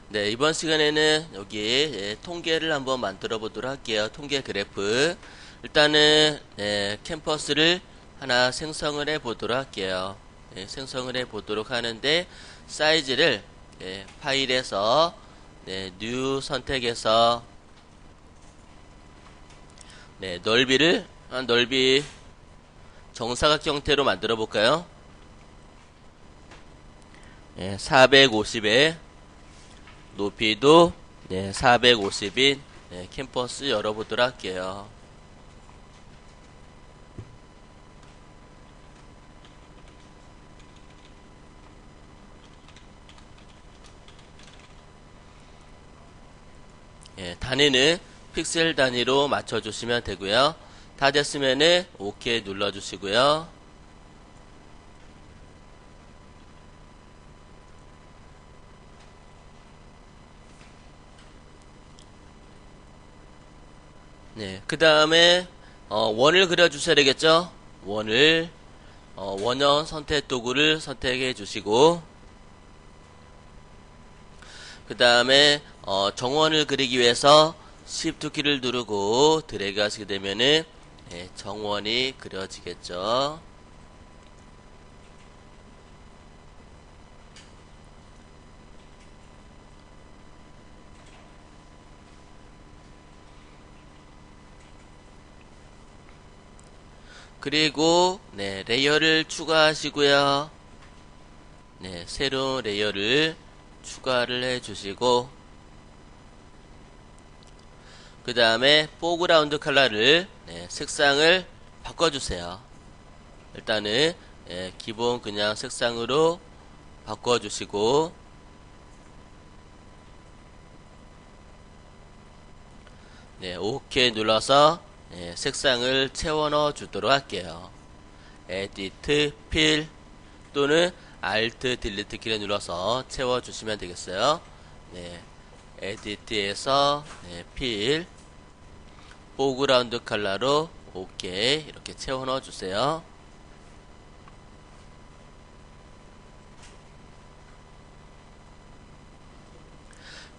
네, 이번 시간에는 여기 통계를 한번 만들어 보도록 할게요. 통계 그래프. 일단은 캠퍼스를 하나 생성을 해 보도록 할게요. 생성을 해 보도록 하는데 사이즈를 파일에서 뉴 선택해서 넓이를 넓이 정사각 형태로 만들어 볼까요? 450에 높이도 450인 캠퍼스 열어보도록 할게요. 단위는 픽셀 단위로 맞춰주시면 되고요. 다 됐으면은 OK 눌러주시고요. 그 다음에 원을 그려주셔야 되겠죠. 원을 원형 선택 도구를 선택해 주시고, 그 다음에 정원을 그리기 위해서 Shift 키를 누르고 드래그 하시게 되면은 정원이 그려지겠죠. 그리고 레이어를 추가하시고요. 새로운 레이어를 추가를 해주시고, 그 다음에 포그라운드 컬러를 색상을 바꿔주세요. 일단은 기본 그냥 색상으로 바꿔주시고, OK 눌러서 색상을 채워 넣어 주도록 할게요. 에디트, 필 또는 Alt, 딜리트 키를 눌러서 채워 주시면 되겠어요. 에디트에서 필, 포그라운드 컬러로 OK 이렇게 채워 넣어 주세요.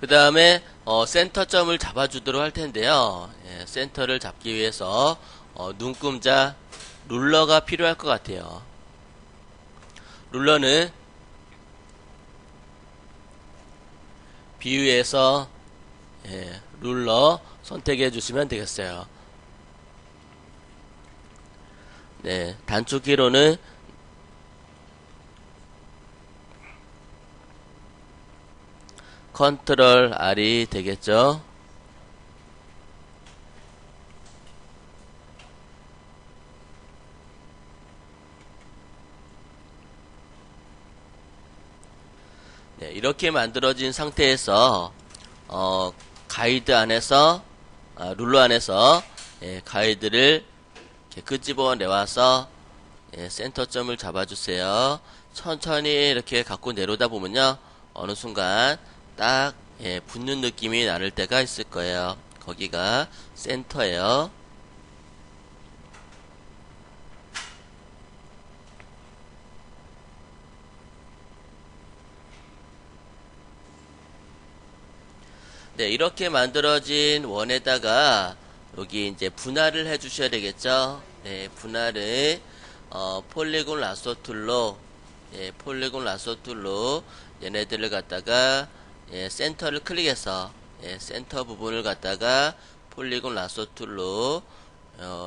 그 다음에 센터점을 잡아주도록 할 텐데요. 센터를 잡기 위해서 눈금자 룰러가 필요할 것 같아요. 룰러는 비유에서 룰러 선택해 주시면 되겠어요. 단축키로는 컨트롤 R이 되겠죠. 이렇게 만들어진 상태에서 가이드 안에서 룰러 안에서 가이드를 이렇게 끄집어 내와서 센터점을 잡아주세요. 천천히 이렇게 갖고 내려오다 보면요, 어느 순간 딱 붙는 느낌이 나를 때가 있을 거예요. 거기가 센터예요. 이렇게 만들어진 원에다가 여기 이제 분할을 해 주셔야 되겠죠. 분할을 폴리곤 라소 툴로 폴리곤 라소 툴로 얘네들을 갖다가 센터를 클릭해서 센터 부분을 갖다가 폴리곤 라소 툴로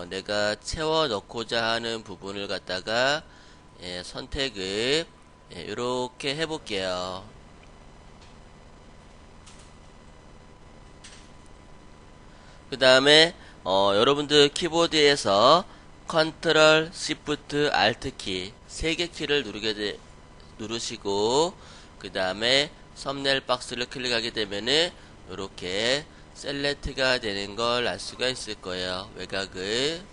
내가 채워 넣고자 하는 부분을 갖다가 선택을 이렇게 해볼게요. 그 다음에 여러분들 키보드에서 컨트롤 시프트 알트 키 3개 키를 누르시고, 그 다음에 썸네일 박스를 클릭하게 되면은 이렇게 셀렉트가 되는 걸 알 수가 있을 거예요. 외곽을.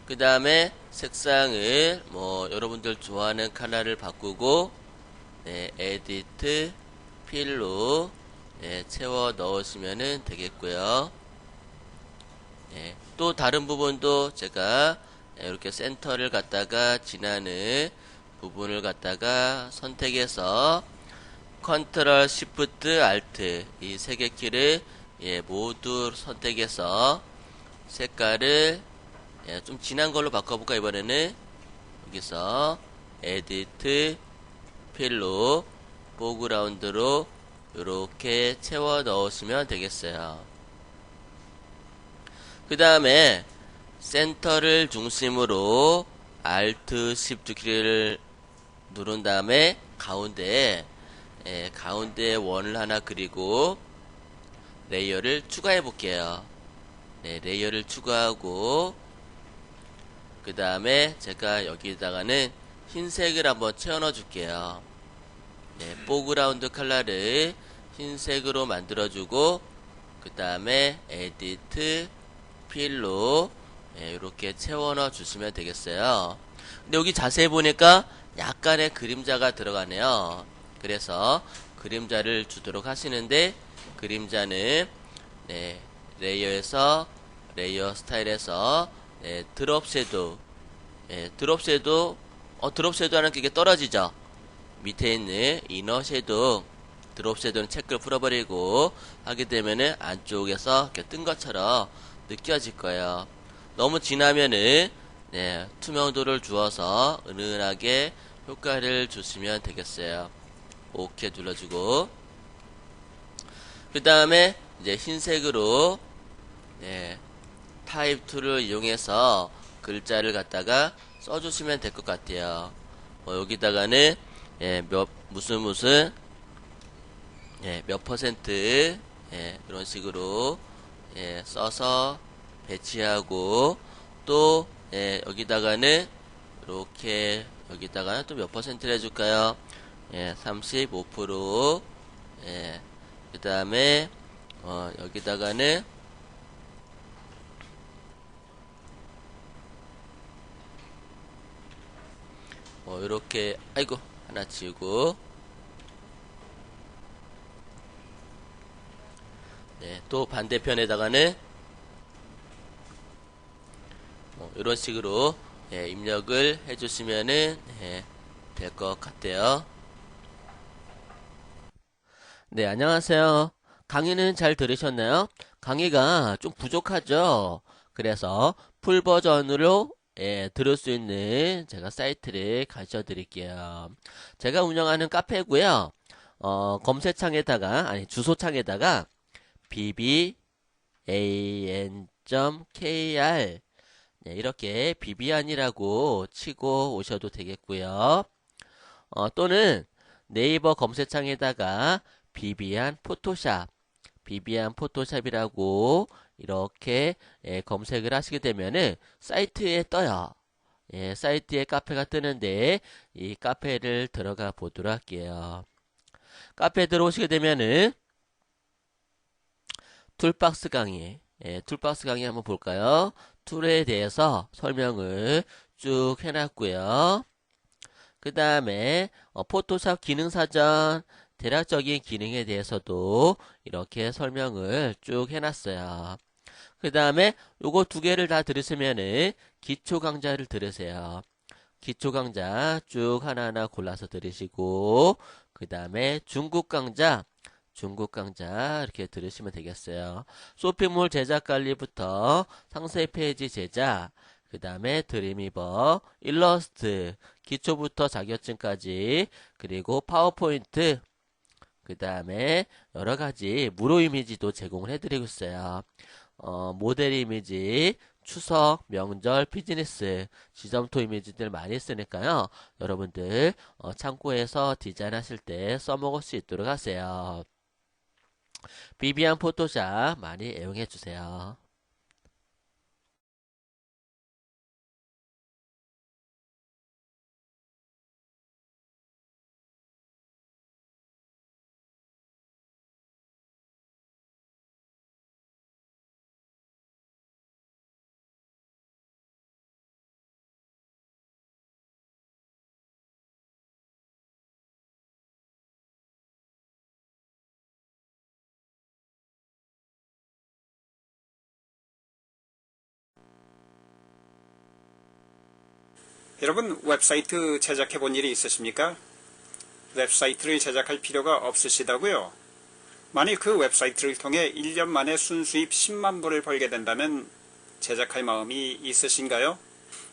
그 다음에 색상을 여러분들 좋아하는 컬러를 바꾸고 에디트 필로 채워 넣으시면 되겠고요. 또 다른 부분도 제가 이렇게 센터를 갖다가 지나는 부분을 갖다가 선택해서 컨트롤 시프트 알트 이 세 개 키를 모두 선택해서 색깔을 좀 진한 걸로 바꿔볼까. 이번에는 여기서 에디트 필로 포그라운드로 이렇게 채워 넣으시면 되겠어요. 그 다음에 센터를 중심으로 Alt Shift 키를 누른 다음에 가운데에 원을 하나 그리고 레이어를 추가해 볼게요. 레이어를 추가하고 그 다음에 제가 여기다가는 흰색을 한번 채워 넣어 줄게요. 포그라운드 컬러를 흰색으로 만들어주고 그 다음에 에디트 필로 이렇게 채워 넣어 주시면 되겠어요. 근데 여기 자세히 보니까 약간의 그림자가 들어가네요. 그래서 그림자를 주도록 하시는데 그림자는 레이어에서 레이어 스타일에서 드롭 섀도우 드롭 섀도우 드롭 섀도우 하는 게 이게 떨어지죠. 밑에 있는 이너 섀도우 드롭 섀도우는 체크를 풀어버리고 하게 되면은 안쪽에서 이렇게 뜬 것처럼 느껴질 거예요. 너무 진하면은 투명도를 주어서 은은하게 효과를 주시면 되겠어요. 오케이 눌러주고 그 다음에 이제 흰색으로 타입 툴을 이용해서 글자를 갖다가 써주시면 될 것 같아요. 여기다가는 무슨 몇 퍼센트 이런 식으로 써서 배치하고 또 여기다가는 이렇게 여기다가 또 몇 퍼센트를 해줄까요? 35% 그 다음에 여기다가는 이렇게 아이고 하나 지우고 또 반대편에다가는 이런 식으로 입력을 해주시면은 될 것 같아요. 네, 안녕하세요. 강의는 잘 들으셨나요? 강의가 좀 부족하죠? 그래서 풀 버전으로 들을 수 있는 제가 사이트를 가르쳐 드릴게요. 제가 운영하는 카페고요. 검색창에다가 아니 주소창에다가 bban.kr 이렇게 비비안이라고 치고 오셔도 되겠고요. 또는 네이버 검색창에다가 비비안 포토샵이라고 이렇게 검색을 하시게 되면은 사이트에 떠요. 사이트에 카페가 뜨는데 이 카페를 들어가 보도록 할게요. 카페에 들어오시게 되면은 툴박스 강의 한번 볼까요? 툴에 대해서 설명을 쭉 해놨고요. 그 다음에 포토샵 기능사전 대략적인 기능에 대해서도 이렇게 설명을 쭉 해놨어요. 그 다음에 요거 두 개를 다 들으시면은 기초 강좌를 들으세요. 기초 강좌 쭉 하나하나 골라서 들으시고 그 다음에 중국 강좌 이렇게 들으시면 되겠어요. 쇼핑몰 제작 관리부터 상세 페이지 제작 그 다음에 드림위버 일러스트 기초부터 자격증까지 그리고 파워포인트 그 다음에 여러가지 무료 이미지도 제공을 해드리고 있어요. 모델 이미지 추석, 명절, 비즈니스, 지점토 이미지들 많이 쓰니까요. 여러분들 참고해서 디자인하실 때 써먹을 수 있도록 하세요. 비비안 포토샵 많이 애용해 주세요. 여러분 웹사이트 제작해 본 일이 있으십니까? 웹사이트를 제작할 필요가 없으시다고요? 만일 그 웹사이트를 통해 1년 만에 순수입 10만 불을 벌게 된다면 제작할 마음이 있으신가요?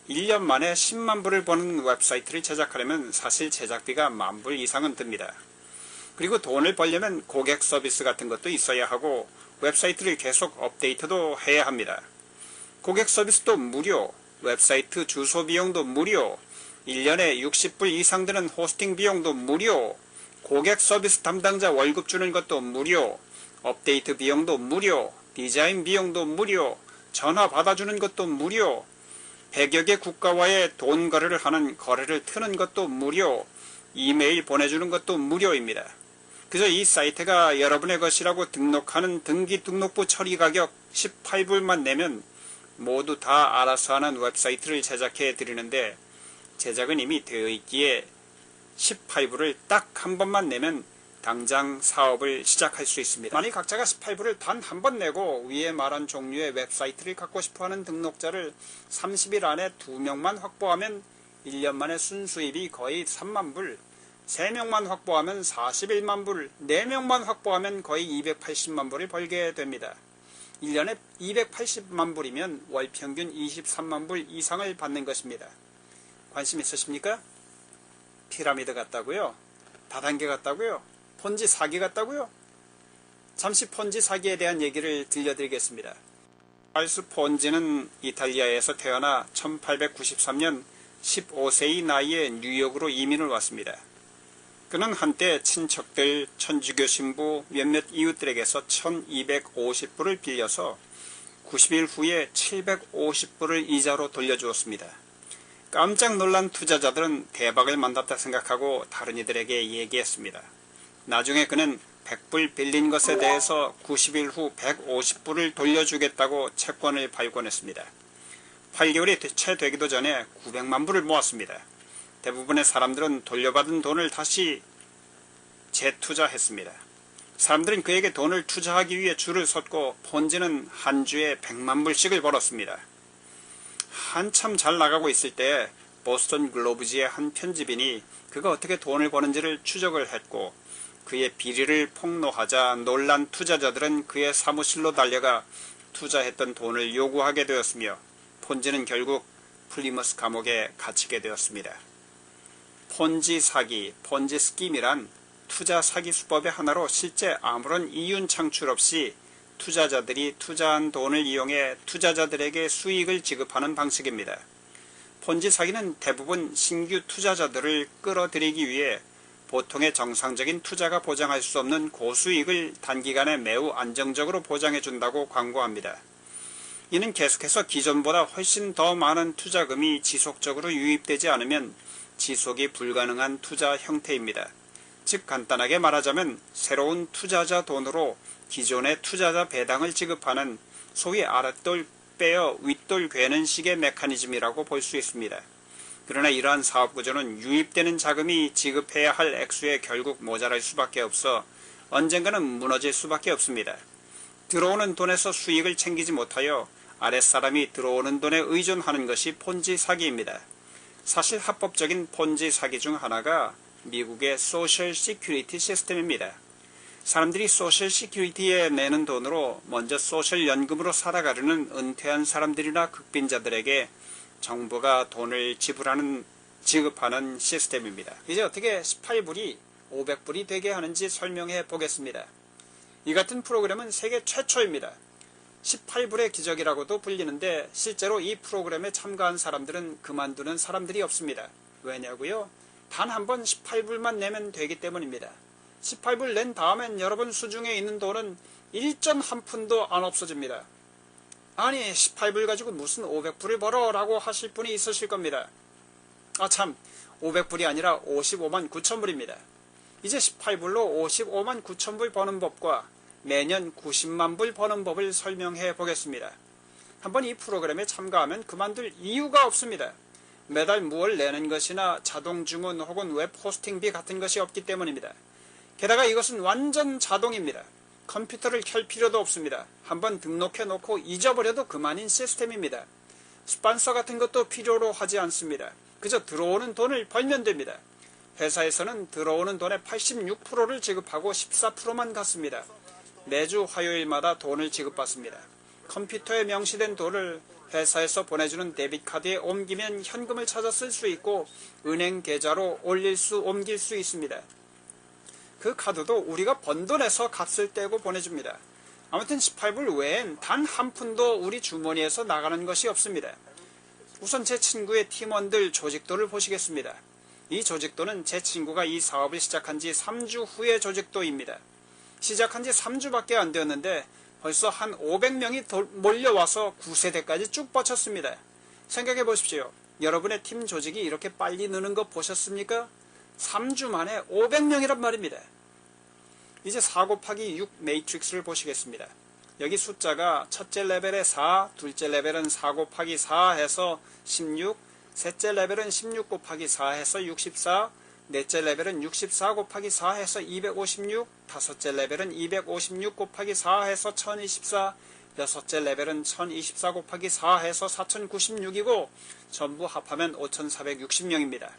1년 만에 10만 불을 버는 웹사이트를 제작하려면 사실 제작비가 10,000불 이상은 듭니다. 그리고 돈을 벌려면 고객 서비스 같은 것도 있어야 하고 웹사이트를 계속 업데이트도 해야 합니다. 고객 서비스도 무료, 웹사이트 주소 비용도 무료, 1년에 60불 이상 드는 호스팅 비용도 무료, 고객 서비스 담당자 월급 주는 것도 무료, 업데이트 비용도 무료, 디자인 비용도 무료, 전화 받아주는 것도 무료, 100여 개 국가와의 돈 거래를 하는 거래를 트는 것도 무료, 이메일 보내주는 것도 무료입니다. 그저 이 사이트가 여러분의 것이라고 등록하는 등기 등록부 처리 가격 18불만 내면 모두 다 알아서 하는 웹사이트를 제작해 드리는데 제작은 이미 되어 있기에 18불을 딱 한 번만 내면 당장 사업을 시작할 수 있습니다. 만일 각자가 18불을 단 한 번 내고 위에 말한 종류의 웹사이트를 갖고 싶어하는 등록자를 30일 안에 2명만 확보하면 1년 만에 순수입이 거의 3만불, 3명만 확보하면 41만불, 4명만 확보하면 거의 280만불을 벌게 됩니다. 1년에 280만불이면 월평균 23만불 이상을 받는 것입니다. 관심 있으십니까? 피라미드 같다고요? 다단계 같다고요? 폰지 사기 같다고요? 잠시 폰지 사기에 대한 얘기를 들려드리겠습니다. 찰스 폰지는 이탈리아에서 태어나 1893년 15세의 나이에 뉴욕으로 이민을 왔습니다. 그는 한때 친척들, 천주교 신부, 몇몇 이웃들에게서 1250불을 빌려서 90일 후에 750불을 이자로 돌려주었습니다. 깜짝 놀란 투자자들은 대박을 만났다 생각하고 다른 이들에게 얘기했습니다. 나중에 그는 100불 빌린 것에 대해서 90일 후 150불을 돌려주겠다고 채권을 발권했습니다. 8개월이 채 되기도 전에 900만 불을 모았습니다. 대부분의 사람들은 돌려받은 돈을 다시 재투자했습니다. 사람들은 그에게 돈을 투자하기 위해 줄을 섰고 폰지는 한 주에 100만 불씩을 벌었습니다. 한참 잘 나가고 있을 때 보스턴 글로브지의 한 편집인이 그가 어떻게 돈을 버는지를 추적을 했고 그의 비리를 폭로하자 놀란 투자자들은 그의 사무실로 달려가 투자했던 돈을 요구하게 되었으며 폰지는 결국 플리머스 감옥에 갇히게 되었습니다. 폰지 사기, 폰지 스킴이란 투자 사기 수법의 하나로 실제 아무런 이윤 창출 없이 투자자들이 투자한 돈을 이용해 투자자들에게 수익을 지급하는 방식입니다. 폰지 사기는 대부분 신규 투자자들을 끌어들이기 위해 보통의 정상적인 투자가 보장할 수 없는 고수익을 단기간에 매우 안정적으로 보장해준다고 광고합니다. 이는 계속해서 기존보다 훨씬 더 많은 투자금이 지속적으로 유입되지 않으면 지속이 불가능한 투자 형태입니다. 즉 간단하게 말하자면 새로운 투자자 돈으로 기존의 투자자 배당을 지급하는 소위 아랫돌 빼어 윗돌 괴는 식의 메커니즘이라고 볼 수 있습니다. 그러나 이러한 사업구조는 유입되는 자금이 지급해야 할 액수에 결국 모자랄 수밖에 없어 언젠가는 무너질 수밖에 없습니다. 들어오는 돈에서 수익을 챙기지 못하여 아랫사람이 들어오는 돈에 의존하는 것이 폰지 사기입니다. 사실 합법적인 폰지 사기 중 하나가 미국의 소셜 시큐리티 시스템입니다. 사람들이 소셜 시큐리티에 내는 돈으로 먼저 소셜 연금으로 살아가려는 은퇴한 사람들이나 극빈자들에게 정부가 돈을 지급하는 시스템입니다. 이제 어떻게 18불이 500불이 되게 하는지 설명해 보겠습니다. 이 같은 프로그램은 세계 최초입니다. 18불의 기적이라고도 불리는데 실제로 이 프로그램에 참가한 사람들은 그만두는 사람들이 없습니다. 왜냐고요? 단 한 번 18불만 내면 되기 때문입니다. 18불 낸 다음엔 여러분 수중에 있는 돈은 1.1푼도 안 없어집니다. 아니 18불 가지고 무슨 500불을 벌어 라고 하실 분이 있으실 겁니다. 아참 500불이 아니라 55만 9천불입니다. 이제 18불로 55만 9천불 버는 법과 매년 90만 불 버는 법을 설명해 보겠습니다. 한번 이 프로그램에 참가하면 그만둘 이유가 없습니다. 매달 무얼 내는 것이나 자동 주문 혹은 웹 호스팅비 같은 것이 없기 때문입니다. 게다가 이것은 완전 자동입니다. 컴퓨터를 켤 필요도 없습니다. 한번 등록해 놓고 잊어버려도 그만인 시스템입니다. 스폰서 같은 것도 필요로 하지 않습니다. 그저 들어오는 돈을 벌면 됩니다. 회사에서는 들어오는 돈의 86%를 지급하고 14%만 갖습니다. 매주 화요일마다 돈을 지급받습니다. 컴퓨터에 명시된 돈을 회사에서 보내주는 데비트카드에 옮기면 현금을 찾아 쓸 수 있고 은행 계좌로 옮길 수 있습니다. 그 카드도 우리가 번 돈에서 값을 떼고 보내줍니다. 아무튼 18불 외엔 단 한 푼도 우리 주머니에서 나가는 것이 없습니다. 우선 제 친구의 팀원들 조직도를 보시겠습니다. 이 조직도는 제 친구가 이 사업을 시작한 지 3주 후의 조직도입니다. 시작한 지 3주밖에 안 되었는데 벌써 한 500명이 몰려와서 9세대까지 쭉 뻗쳤습니다. 생각해 보십시오. 여러분의 팀 조직이 이렇게 빨리 느는 거 보셨습니까? 3주 만에 500명이란 말입니다. 이제 4 곱하기 6 매트릭스를 보시겠습니다. 여기 숫자가 첫째 레벨에 4, 둘째 레벨은 4 곱하기 4 해서 16, 셋째 레벨은 16 곱하기 4 해서 64, 넷째 레벨은 64 곱하기 4 해서 256, 다섯째 레벨은 256 곱하기 4 해서 1024, 여섯째 레벨은 1024 곱하기 4 해서 4096이고 전부 합하면 5460명입니다.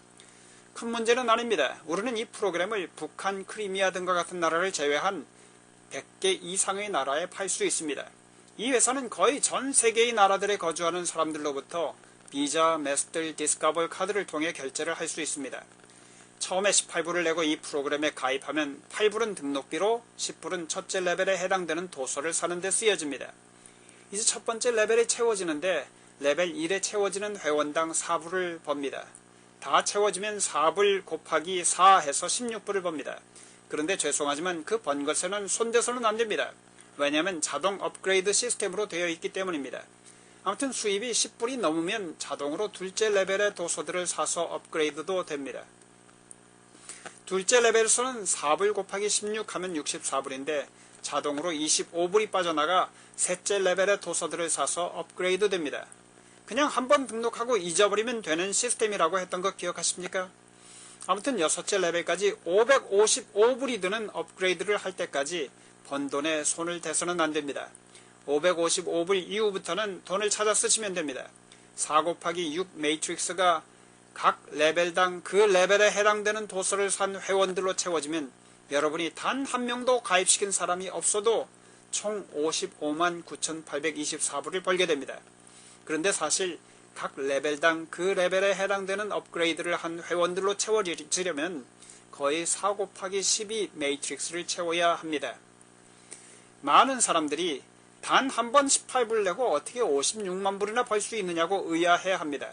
큰 문제는 아닙니다. 우리는 이 프로그램을 북한, 크리미아 등과 같은 나라를 제외한 100개 이상의 나라에 팔 수 있습니다. 이 회사는 거의 전 세계의 나라들에 거주하는 사람들로부터 비자, 마스터, 디스커버 카드를 통해 결제를 할 수 있습니다. 처음에 18불을 내고 이 프로그램에 가입하면 8불은 등록비로 10불은 첫째 레벨에 해당되는 도서를 사는 데 쓰여집니다. 이제 첫 번째 레벨이 채워지는데 레벨 1에 채워지는 회원당 4불을 법니다. 다 채워지면 4불 곱하기 4 해서 16불을 법니다. 그런데 죄송하지만 그 번 것에는 손대서는 안됩니다. 왜냐하면 자동 업그레이드 시스템으로 되어 있기 때문입니다. 아무튼 수입이 10불이 넘으면 자동으로 둘째 레벨의 도서들을 사서 업그레이드도 됩니다. 둘째 레벨에서는 4불 곱하기 16 하면 64불인데 자동으로 25불이 빠져나가 셋째 레벨의 도서들을 사서 업그레이드 됩니다. 그냥 한번 등록하고 잊어버리면 되는 시스템이라고 했던 거 기억하십니까? 아무튼 여섯째 레벨까지 555불이 드는 업그레이드를 할 때까지 번 돈에 손을 대서는 안됩니다. 555불 이후부터는 돈을 찾아 쓰시면 됩니다. 4 곱하기 6 매트릭스가 각 레벨당 그 레벨에 해당되는 도서를 산 회원들로 채워지면 여러분이 단 한 명도 가입시킨 사람이 없어도 총 55만 9,824불을 벌게 됩니다. 그런데 사실 각 레벨당 그 레벨에 해당되는 업그레이드를 한 회원들로 채워지려면 거의 4 곱하기 12 매트릭스를 채워야 합니다. 많은 사람들이 단 한 번 18불 내고 어떻게 56만 불이나 벌 수 있느냐고 의아해합니다.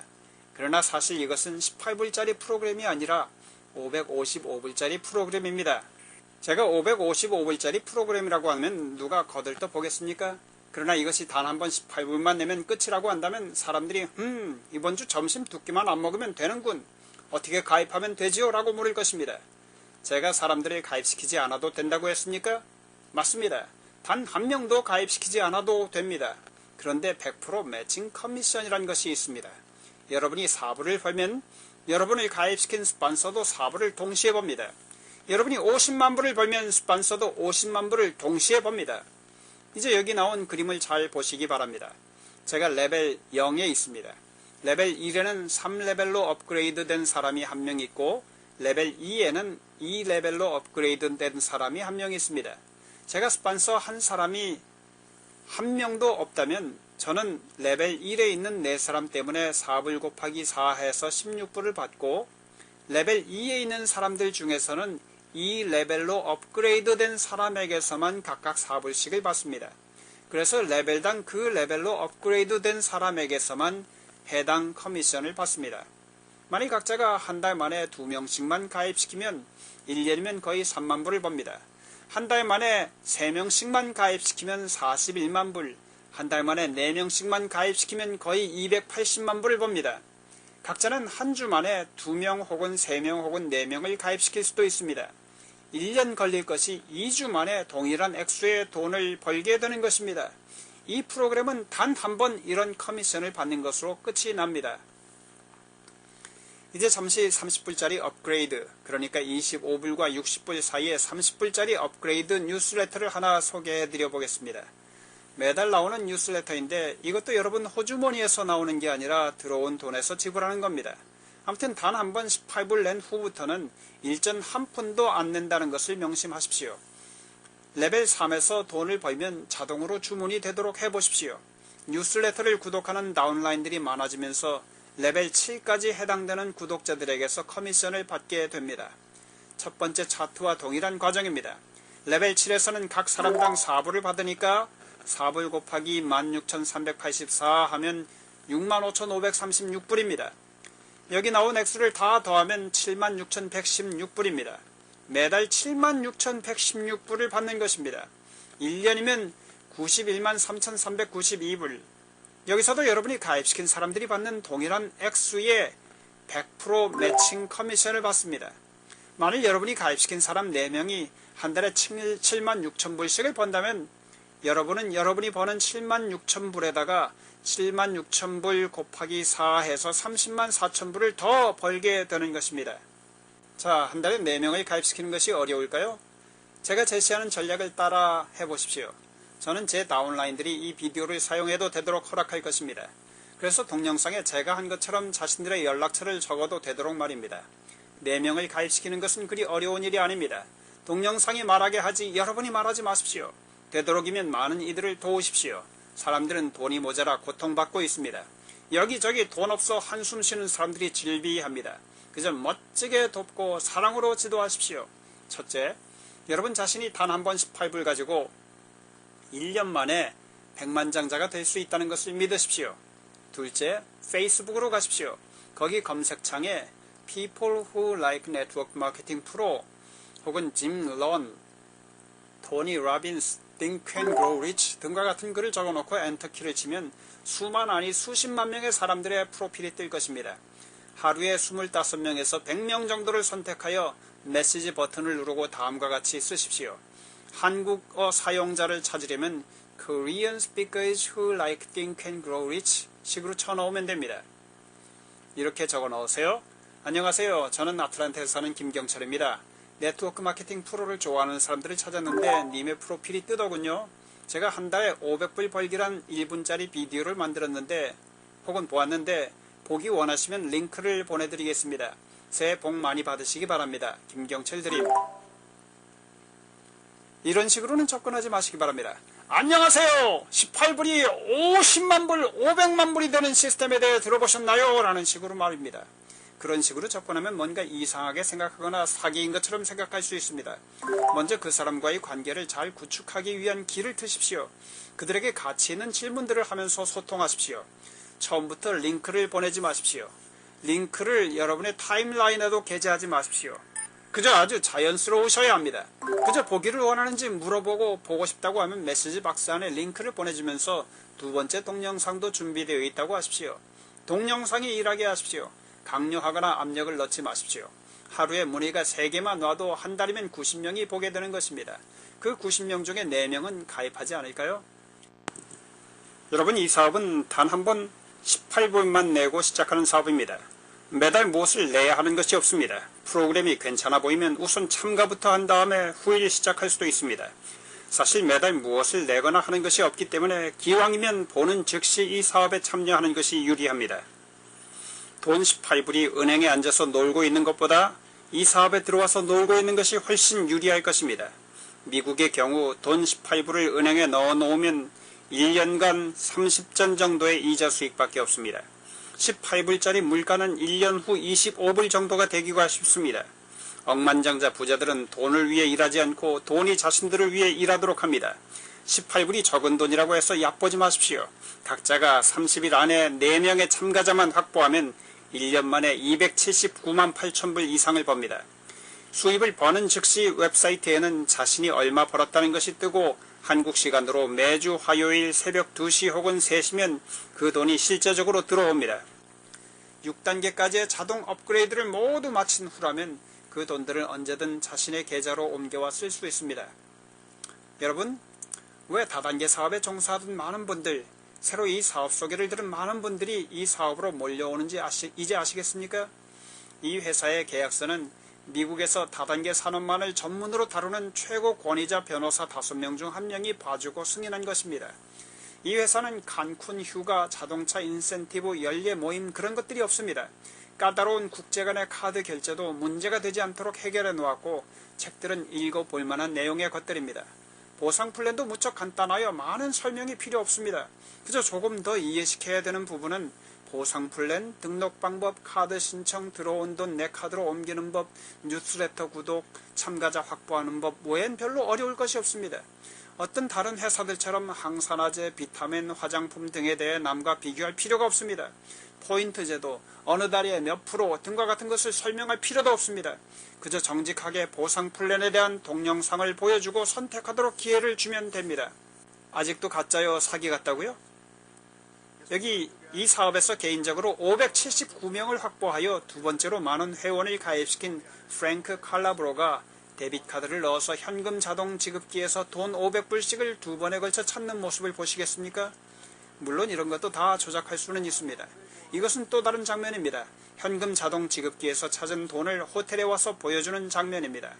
그러나 사실 이것은 18불짜리 프로그램이 아니라 555불짜리 프로그램입니다. 제가 555불짜리 프로그램이라고 하면 누가 거들떠 보겠습니까? 그러나 이것이 단 한 번 18불만 내면 끝이라고 한다면 사람들이 이번 주 점심 2끼만 안 먹으면 되는군. 어떻게 가입하면 되지요? 라고 물을 것입니다. 제가 사람들을 가입시키지 않아도 된다고 했습니까? 맞습니다. 단 한 명도 가입시키지 않아도 됩니다. 그런데 100% 매칭 커미션이라는 것이 있습니다. 여러분이 4불을 벌면 여러분을 가입시킨 스폰서도 4불을 동시에 법니다. 여러분이 50만 불을 벌면 스폰서도 50만 불을 동시에 법니다. 이제 여기 나온 그림을 잘 보시기 바랍니다. 제가 레벨 0에 있습니다. 레벨 1에는 3레벨로 업그레이드 된 사람이 한 명 있고 레벨 2에는 2레벨로 업그레이드 된 사람이 한 명 있습니다. 제가 스폰서 한 사람이 한 명도 없다면 저는 레벨 1에 있는 4사람 때문에 4불 곱하기 4 해서 16불을 받고 레벨 2에 있는 사람들 중에서는 2레벨로 업그레이드 된 사람에게서만 각각 4불씩을 받습니다. 그래서 레벨당 그 레벨로 업그레이드 된 사람에게서만 해당 커미션을 받습니다. 만약 각자가 한 달 만에 2명씩만 가입시키면 1년이면 거의 3만 불을 법니다. 한 달 만에 3명씩만 가입시키면 41만 불, 한 달 만에 4명씩만 가입시키면 거의 280만 불을 법니다. 각자는 한 주 만에 2명 혹은 3명 혹은 4명을 가입시킬 수도 있습니다. 1년 걸릴 것이 2주 만에 동일한 액수의 돈을 벌게 되는 것입니다. 이 프로그램은 단 한 번 이런 커미션을 받는 것으로 끝이 납니다. 이제 잠시 30불짜리 업그레이드, 그러니까 25불과 60불 사이에 30불짜리 업그레이드 뉴스레터를 하나 소개해 드려 보겠습니다. 매달 나오는 뉴스레터인데 이것도 여러분 호주머니에서 나오는 게 아니라 들어온 돈에서 지불하는 겁니다. 아무튼 단 한 번 18불 낸 후부터는 일전 한 푼도 안 낸다는 것을 명심하십시오. 레벨 3에서 돈을 벌면 자동으로 주문이 되도록 해보십시오. 뉴스레터를 구독하는 다운라인들이 많아지면서 레벨 7까지 해당되는 구독자들에게서 커미션을 받게 됩니다. 첫 번째 차트와 동일한 과정입니다. 레벨 7에서는 각 사람당 4불을 받으니까 4불 곱하기 16,384 하면 65,536불입니다. 여기 나온 액수를 다 더하면 76,116불입니다. 매달 76,116불을 받는 것입니다. 1년이면 913,392불. 여기서도 여러분이 가입시킨 사람들이 받는 동일한 액수의 100% 매칭 커미션을 받습니다. 만일 여러분이 가입시킨 사람 4명이 한 달에 76,000불씩을 번다면 여러분은 여러분이 버는 76,000불에다가 76,000불 곱하기 4 해서 304,000불을 더 벌게 되는 것입니다. 자, 한 달에 4명을 가입시키는 것이 어려울까요? 제가 제시하는 전략을 따라 해보십시오. 저는 제 다운라인들이 이 비디오를 사용해도 되도록 허락할 것입니다. 그래서 동영상에 제가 한 것처럼 자신들의 연락처를 적어도 되도록 말입니다. 4명을 가입시키는 것은 그리 어려운 일이 아닙니다. 동영상이 말하게 하지 여러분이 말하지 마십시오. 되도록이면 많은 이들을 도우십시오. 사람들은 돈이 모자라 고통받고 있습니다. 여기저기 돈 없어 한숨 쉬는 사람들이 질비합니다. 그저 멋지게 돕고 사랑으로 지도하십시오. 첫째, 여러분 자신이 단 한 번 18불 가지고 1년 만에 백만장자가 될 수 있다는 것을 믿으십시오. 둘째, 페이스북으로 가십시오. 거기 검색창에 People Who Like Network Marketing Pro 혹은 짐 런, 토니 로빈스, Think and Grow Rich 등과 같은 글을 적어놓고 엔터키를 치면 수만 아니 수십만 명의 사람들의 프로필이 뜰 것입니다. 하루에 25명에서 100명 정도를 선택하여 메시지 버튼을 누르고 다음과 같이 쓰십시오. 한국어 사용자를 찾으려면 Korean speakers who like think and grow rich 식으로 쳐넣으면 됩니다. 이렇게 적어 넣으세요. 안녕하세요. 저는 아틀란타에서 사는 김경철입니다. 네트워크 마케팅 프로를 좋아하는 사람들을 찾았는데 님의 프로필이 뜨더군요. 제가 한 달에 500불 벌기란 1분짜리 비디오를 만들었는데 혹은 보았는데 보기 원하시면 링크를 보내드리겠습니다. 새해 복 많이 받으시기 바랍니다. 김경철 드림. 이런 식으로는 접근하지 마시기 바랍니다. 안녕하세요. 18불이 50만불, 500만불이 되는 시스템에 대해 들어보셨나요? 라는 식으로 말입니다. 그런 식으로 접근하면 뭔가 이상하게 생각하거나 사기인 것처럼 생각할 수 있습니다. 먼저 그 사람과의 관계를 잘 구축하기 위한 길을 트십시오. 그들에게 가치 있는 질문들을 하면서 소통하십시오. 처음부터 링크를 보내지 마십시오. 링크를 여러분의 타임라인에도 게재하지 마십시오. 그저 아주 자연스러우셔야 합니다. 그저 보기를 원하는지 물어보고 보고 싶다고 하면 메시지 박스 안에 링크를 보내주면서 두 번째 동영상도 준비되어 있다고 하십시오. 동영상이 일하게 하십시오. 강요하거나 압력을 넣지 마십시오. 하루에 문의가 3개만 와도 한 달이면 90명이 보게 되는 것입니다. 그 90명 중에 4명은 가입하지 않을까요? 여러분, 이 사업은 단 한 번 18불만 내고 시작하는 사업입니다. 매달 무엇을 내야 하는 것이 없습니다. 프로그램이 괜찮아 보이면 우선 참가부터 한 다음에 후일 시작할 수도 있습니다. 사실 매달 무엇을 내거나 하는 것이 없기 때문에 기왕이면 보는 즉시 이 사업에 참여하는 것이 유리합니다. 돈 18불이 은행에 앉아서 놀고 있는 것보다 이 사업에 들어와서 놀고 있는 것이 훨씬 유리할 것입니다. 미국의 경우 돈 18불을 은행에 넣어 놓으면 1년간 30전 정도의 이자 수익밖에 없습니다. 18불짜리 물가는 1년 후 25불 정도가 되기가 쉽습니다. 억만장자 부자들은 돈을 위해 일하지 않고 돈이 자신들을 위해 일하도록 합니다. 18불이 적은 돈이라고 해서 얕보지 마십시오. 각자가 30일 안에 4명의 참가자만 확보하면 1년 만에 279만 8천불 이상을 법니다. 수입을 버는 즉시 웹사이트에는 자신이 얼마 벌었다는 것이 뜨고 한국 시간으로 매주 화요일 새벽 2시 혹은 3시면 그 돈이 실제적으로 들어옵니다. 6단계까지의 자동 업그레이드를 모두 마친 후라면 그 돈들은 언제든 자신의 계좌로 옮겨와 쓸 수 있습니다. 여러분, 왜 다단계 사업에 종사하던 많은 분들, 새로 이 사업 소개를 들은 많은 분들이 이 사업으로 몰려오는지 이제 아시겠습니까? 이 회사의 계약서는 미국에서 다단계 산업만을 전문으로 다루는 최고 권위자 변호사 5명 중 1명이 봐주고 승인한 것입니다. 이 회사는 칸쿤 휴가, 자동차 인센티브, 연례 모임 그런 것들이 없습니다. 까다로운 국제 간의 카드 결제도 문제가 되지 않도록 해결해 놓았고 책들은 읽어볼 만한 내용의 것들입니다. 보상 플랜도 무척 간단하여 많은 설명이 필요 없습니다. 그저 조금 더 이해시켜야 되는 부분은 보상 플랜, 등록 방법, 카드 신청, 들어온 돈 내 카드로 옮기는 법, 뉴스레터 구독, 참가자 확보하는 법 외엔 별로 어려울 것이 없습니다. 어떤 다른 회사들처럼 항산화제, 비타민, 화장품 등에 대해 남과 비교할 필요가 없습니다. 포인트 제도, 어느 달에 몇 프로 등과 같은 것을 설명할 필요도 없습니다. 그저 정직하게 보상 플랜에 대한 동영상을 보여주고 선택하도록 기회를 주면 됩니다. 아직도 가짜요 사기 같다고요? 여기 이 사업에서 개인적으로 579명을 확보하여 두 번째로 많은 회원을 가입시킨 프랭크 칼라브로가 데빗카드를 넣어서 현금 자동 지급기에서 돈 500불씩을 두 번에 걸쳐 찾는 모습을 보시겠습니까? 물론 이런 것도 다 조작할 수는 있습니다. 이것은 또 다른 장면입니다. 현금 자동 지급기에서 찾은 돈을 호텔에 와서 보여주는 장면입니다.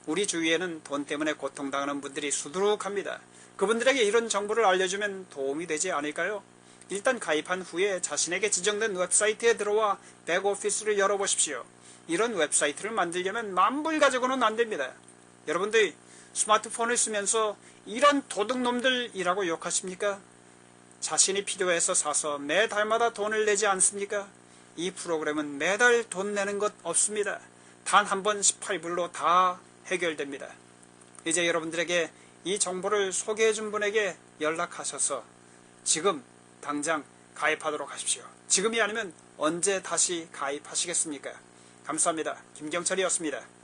우리 주위에는 돈 때문에 고통당하는 분들이 수두룩합니다. 그분들에게 이런 정보를 알려주면 도움이 되지 않을까요? 일단 가입한 후에 자신에게 지정된 웹사이트에 들어와 백오피스를 열어보십시오. 이런 웹사이트를 만들려면 만불 가지고는 안됩니다. 여러분들 스마트폰을 쓰면서 이런 도둑놈들이라고 욕하십니까? 자신이 필요해서 사서 매달마다 돈을 내지 않습니까? 이 프로그램은 매달 돈 내는 것 없습니다. 단 한 번 18불로 다 해결됩니다. 이제 여러분들에게 이 정보를 소개해준 분에게 연락하셔서 지금 당장 가입하도록 하십시오. 지금이 아니면 언제 다시 가입하시겠습니까? 감사합니다. 김경철이었습니다.